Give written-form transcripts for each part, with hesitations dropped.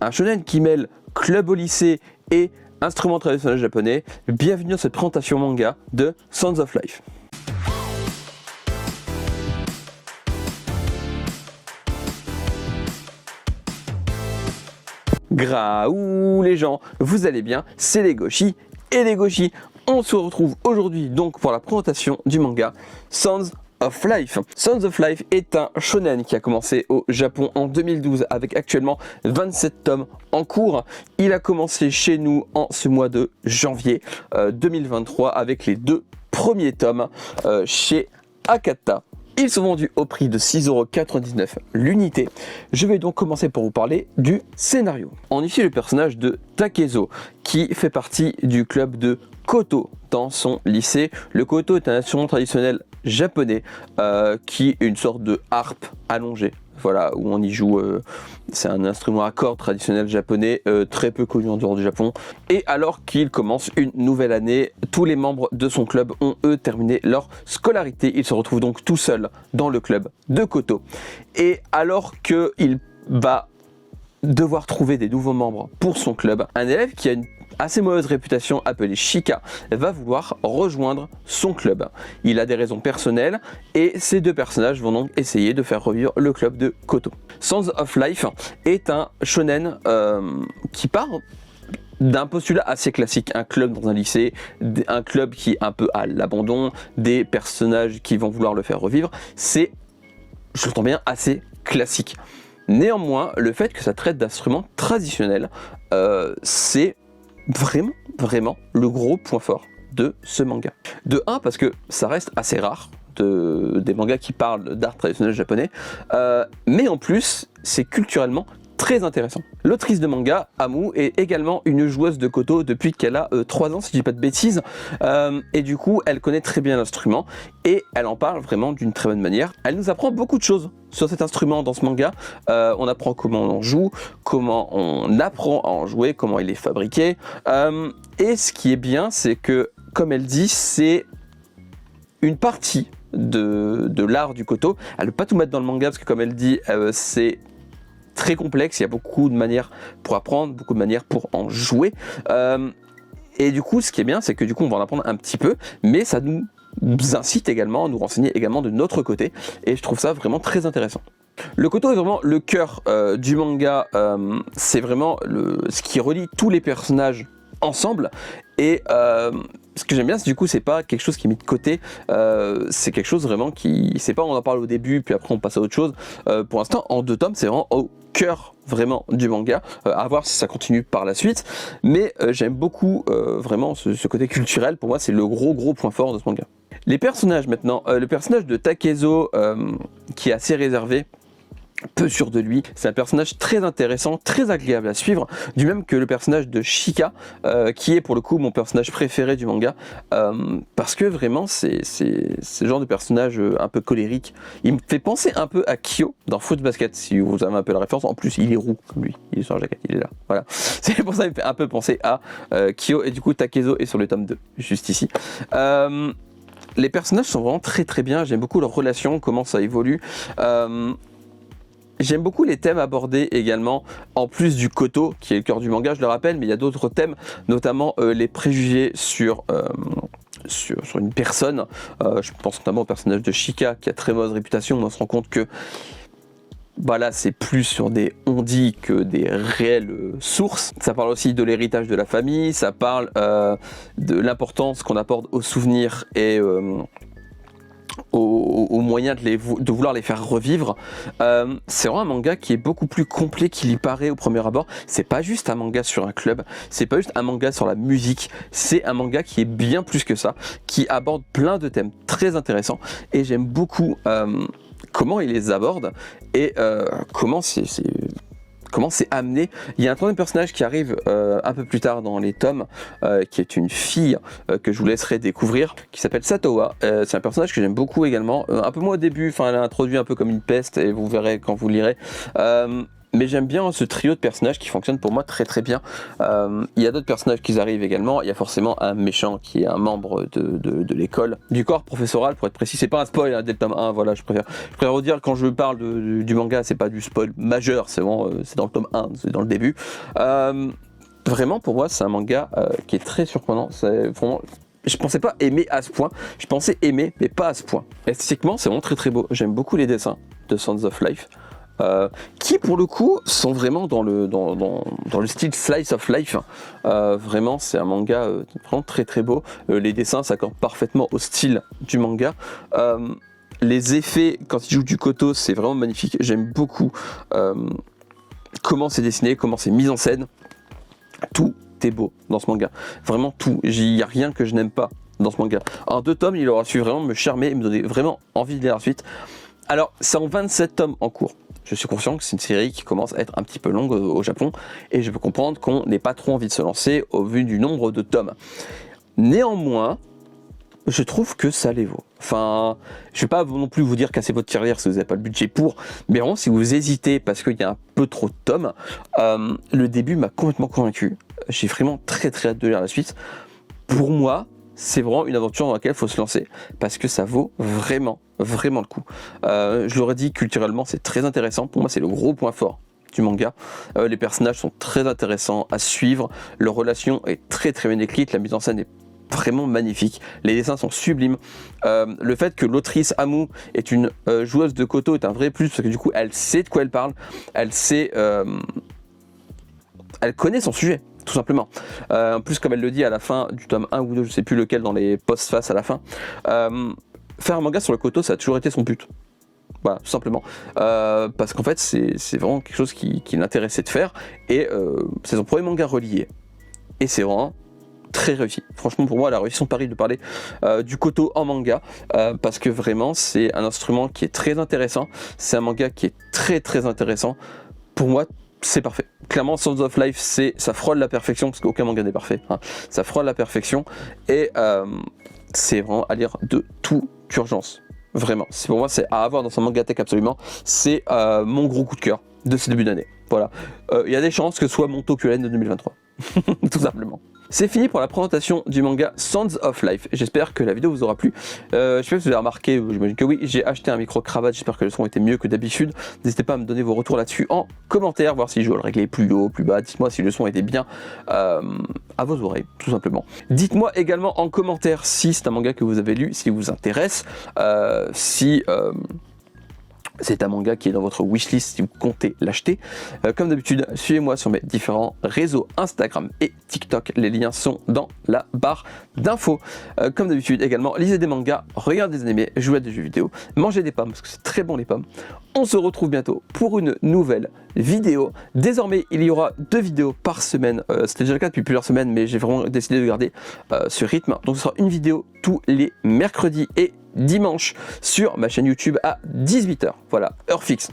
un shonen qui mêle club au lycée et instruments traditionnels japonais. Bienvenue dans cette présentation manga de Sounds of Life. Graou les gens, vous allez bien, c'est les Goshi et les Goshi. On se retrouve aujourd'hui donc pour la présentation du manga Sounds of Life. Sounds of Life est un shonen qui a commencé au Japon en 2012 avec actuellement 27 tomes en cours. Il a commencé chez nous en ce mois de janvier 2023 avec les 2 premiers tomes chez Akata. Ils sont vendus au prix de 6,99€ l'unité. Je vais donc commencer pour vous parler du scénario. On y suit le personnage de Takezo qui fait partie du club de koto dans son lycée. Le koto est un instrument traditionnel japonais qui est une sorte de harpe allongée. Voilà, où on y joue, c'est un instrument à cordes traditionnel japonais, très peu connu en dehors du Japon. Et alors qu'il commence une nouvelle année, tous les membres de son club ont eux terminé leur scolarité. Il se retrouve donc tout seul dans le club de koto. Et alors qu'il va devoir trouver des nouveaux membres pour son club, un élève qui a une assez mauvaise réputation appelé Shika va vouloir rejoindre son club. Il a des raisons personnelles et ces 2 personnages vont donc essayer de faire revivre le club de koto. Sounds of Life est un shonen qui part d'un postulat assez classique, un club dans un lycée, un club qui est un peu à l'abandon, des personnages qui vont vouloir le faire revivre. C'est, je l'entends bien, assez classique. Néanmoins, le fait que ça traite d'instruments traditionnels, c'est vraiment le gros point fort de ce manga. De 1 parce que ça reste assez rare des mangas qui parlent d'art traditionnel japonais, mais en plus c'est culturellement très intéressant. L'autrice de manga, Amu, est également une joueuse de koto depuis qu'elle a 3 ans si je dis pas de bêtises, et du coup elle connaît très bien l'instrument et elle en parle vraiment d'une très bonne manière. Elle nous apprend beaucoup de choses sur cet instrument dans ce manga. On apprend comment on en joue, comment on apprend à en jouer, comment il est fabriqué, et ce qui est bien c'est que, comme elle dit, c'est une partie de l'art du koto. Elle ne veut pas tout mettre dans le manga parce que, comme elle dit, c'est très complexe, il y a beaucoup de manières pour apprendre, beaucoup de manières pour en jouer. Et du coup, ce qui est bien, c'est que du coup, on va en apprendre un petit peu, mais ça nous incite également à nous renseigner également de notre côté. Et je trouve ça vraiment très intéressant. Le koto est vraiment le cœur du manga. C'est vraiment ce qui relie tous les personnages ensemble. Et ce que j'aime bien, c'est du coup, c'est pas quelque chose qui est mis de côté, c'est quelque chose vraiment qui, c'est pas on en parle au début, puis après on passe à autre chose. Pour l'instant, en 2 tomes, c'est vraiment au cœur vraiment du manga, à voir si ça continue par la suite. Mais j'aime beaucoup vraiment ce côté culturel. Pour moi, c'est le gros point fort de ce manga. Les personnages maintenant, le personnage de Takezo, qui est assez réservé, peu sûr de lui, c'est un personnage très intéressant, très agréable à suivre, du même que le personnage de Shika, qui est pour le coup mon personnage préféré du manga, parce que vraiment c'est ce genre de personnage un peu colérique. Il me fait penser un peu à Kyo dans Fruits Basket, si vous avez un peu la référence. En plus il est roux comme lui, il est sur la jaquette, il est là, voilà. C'est pour ça qu'il me fait un peu penser à Kyo, et du coup Takezo est sur le tome 2, juste ici. Les personnages sont vraiment très bien, j'aime beaucoup leur relation, comment ça évolue. J'aime beaucoup les thèmes abordés également, en plus du koto, qui est le cœur du manga, je le rappelle, mais il y a d'autres thèmes, notamment les préjugés sur une personne. Je pense notamment au personnage de Shika, qui a très mauvaise réputation, on se rend compte que là, c'est plus sur des on-dit que des réelles sources. Ça parle aussi de l'héritage de la famille, ça parle de l'importance qu'on apporte aux souvenirs et aux moyens de vouloir les faire revivre. C'est vraiment un manga qui est beaucoup plus complet qu'il y paraît au premier abord. C'est pas juste un manga sur un club, c'est pas juste un manga sur la musique, c'est un manga qui est bien plus que ça, qui aborde plein de thèmes très intéressants, et j'aime beaucoup comment il les aborde et comment c'est amené. Il y a un troisième personnage qui arrive un peu plus tard dans les tomes, qui est une fille que je vous laisserai découvrir, qui s'appelle Satowa. C'est un personnage que j'aime beaucoup également, un peu moins au début, elle est introduite un peu comme une peste, et vous verrez quand vous lirez. Mais j'aime bien ce trio de personnages qui fonctionne pour moi très très bien. Il y a d'autres personnages qui arrivent également. Il y a forcément un méchant qui est un membre de l'école, du corps professoral pour être précis. C'est pas un spoil hein, dès le tome 1, voilà, je préfère redire quand je parle du manga, c'est pas du spoil majeur, c'est vraiment c'est dans le tome 1, c'est dans le début. Vraiment pour moi c'est un manga qui est très surprenant. C'est vraiment... Je pensais pas aimer à ce point, je pensais aimer mais pas à ce point. Esthétiquement c'est vraiment très très beau, j'aime beaucoup les dessins de Sounds of Life. Qui pour le coup sont vraiment dans le style slice of life. Vraiment c'est un manga vraiment très très beau. Les dessins s'accordent parfaitement au style du manga. Les effets quand il joue du koto c'est vraiment magnifique. J'aime beaucoup comment c'est dessiné, comment c'est mis en scène. Tout est beau dans ce manga. Vraiment tout. Il n'y a rien que je n'aime pas dans ce manga. En 2 tomes il aura su vraiment me charmer et me donner vraiment envie de lire la suite. Alors c'est en 27 tomes en cours. Je suis conscient que c'est une série qui commence à être un petit peu longue au Japon et je peux comprendre qu'on n'ait pas trop envie de se lancer au vu du nombre de tomes. Néanmoins, je trouve que ça les vaut. Enfin, je ne vais pas non plus vous dire casser votre tirelire si vous n'avez pas le budget pour, mais vraiment si vous hésitez parce qu'il y a un peu trop de tomes, le début m'a complètement convaincu. J'ai vraiment très très hâte de lire la suite. Pour moi, c'est vraiment une aventure dans laquelle il faut se lancer parce que ça vaut vraiment le coup. Je l'aurais dit, culturellement c'est très intéressant, pour moi c'est le gros point fort du manga. Les personnages sont très intéressants à suivre, leur relation est très très bien écrite, la mise en scène est vraiment magnifique, les dessins sont sublimes. Le fait que l'autrice Amu est une joueuse de koto est un vrai plus parce que du coup elle sait de quoi elle parle, elle connaît son sujet. Tout simplement. En plus, comme elle le dit à la fin du tome 1 ou 2, je sais plus lequel, dans les post-face à la fin, faire un manga sur le koto, ça a toujours été son but. Voilà, tout simplement. Parce qu'en fait, c'est vraiment quelque chose qui l'intéressait de faire, et c'est son premier manga relié. Et c'est vraiment très réussi. Franchement, pour moi, elle a réussi son pari de parler du koto en manga, parce que vraiment, c'est un instrument qui est très intéressant, c'est un manga qui est très très intéressant. Pour moi, c'est parfait. Clairement, Sounds of Life, ça frôle la perfection, parce qu'aucun manga n'est parfait. Hein. Ça frôle la perfection, et c'est vraiment à lire de toute urgence. Vraiment. Pour moi, c'est à avoir dans son manga tech absolument. C'est mon gros coup de cœur de ce début d'année. Voilà. Il y a des chances que ce soit mon Tokulen de 2023. Tout simplement. C'est fini pour la présentation du manga Sounds of Life. J'espère que la vidéo vous aura plu. Je sais pas si vous avez remarqué, j'imagine que oui, j'ai acheté un micro-cravate, j'espère que le son était mieux que d'habitude. N'hésitez pas à me donner vos retours là-dessus en commentaire, voir si je dois le régler plus haut, plus bas. Dites-moi si le son était bien à vos oreilles, tout simplement. Dites-moi également en commentaire si c'est un manga que vous avez lu, si vous intéresse, si... c'est un manga qui est dans votre wishlist si vous comptez l'acheter. Comme d'habitude, suivez-moi sur mes différents réseaux Instagram et TikTok. Les liens sont dans la barre d'infos. Comme d'habitude également, lisez des mangas, regardez des animés, jouez à des jeux vidéo, mangez des pommes parce que c'est très bon les pommes. On se retrouve bientôt pour une nouvelle vidéo. Désormais, il y aura 2 vidéos par semaine. C'était déjà le cas depuis plusieurs semaines, mais j'ai vraiment décidé de garder ce rythme. Donc ce sera une vidéo tous les mercredis et dimanche sur ma chaîne YouTube à 18 h. Voilà, heure fixe,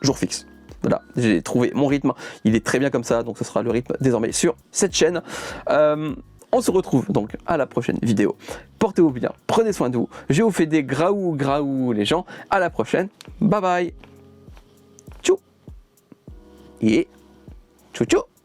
jour fixe. Voilà, j'ai trouvé mon rythme, il est très bien comme ça, donc ce sera le rythme désormais sur cette chaîne. On se retrouve donc à la prochaine vidéo. Portez-vous bien, prenez soin de vous. Je vous fais des graou les gens. À la prochaine, bye bye. Tchou. Et tchou tchou.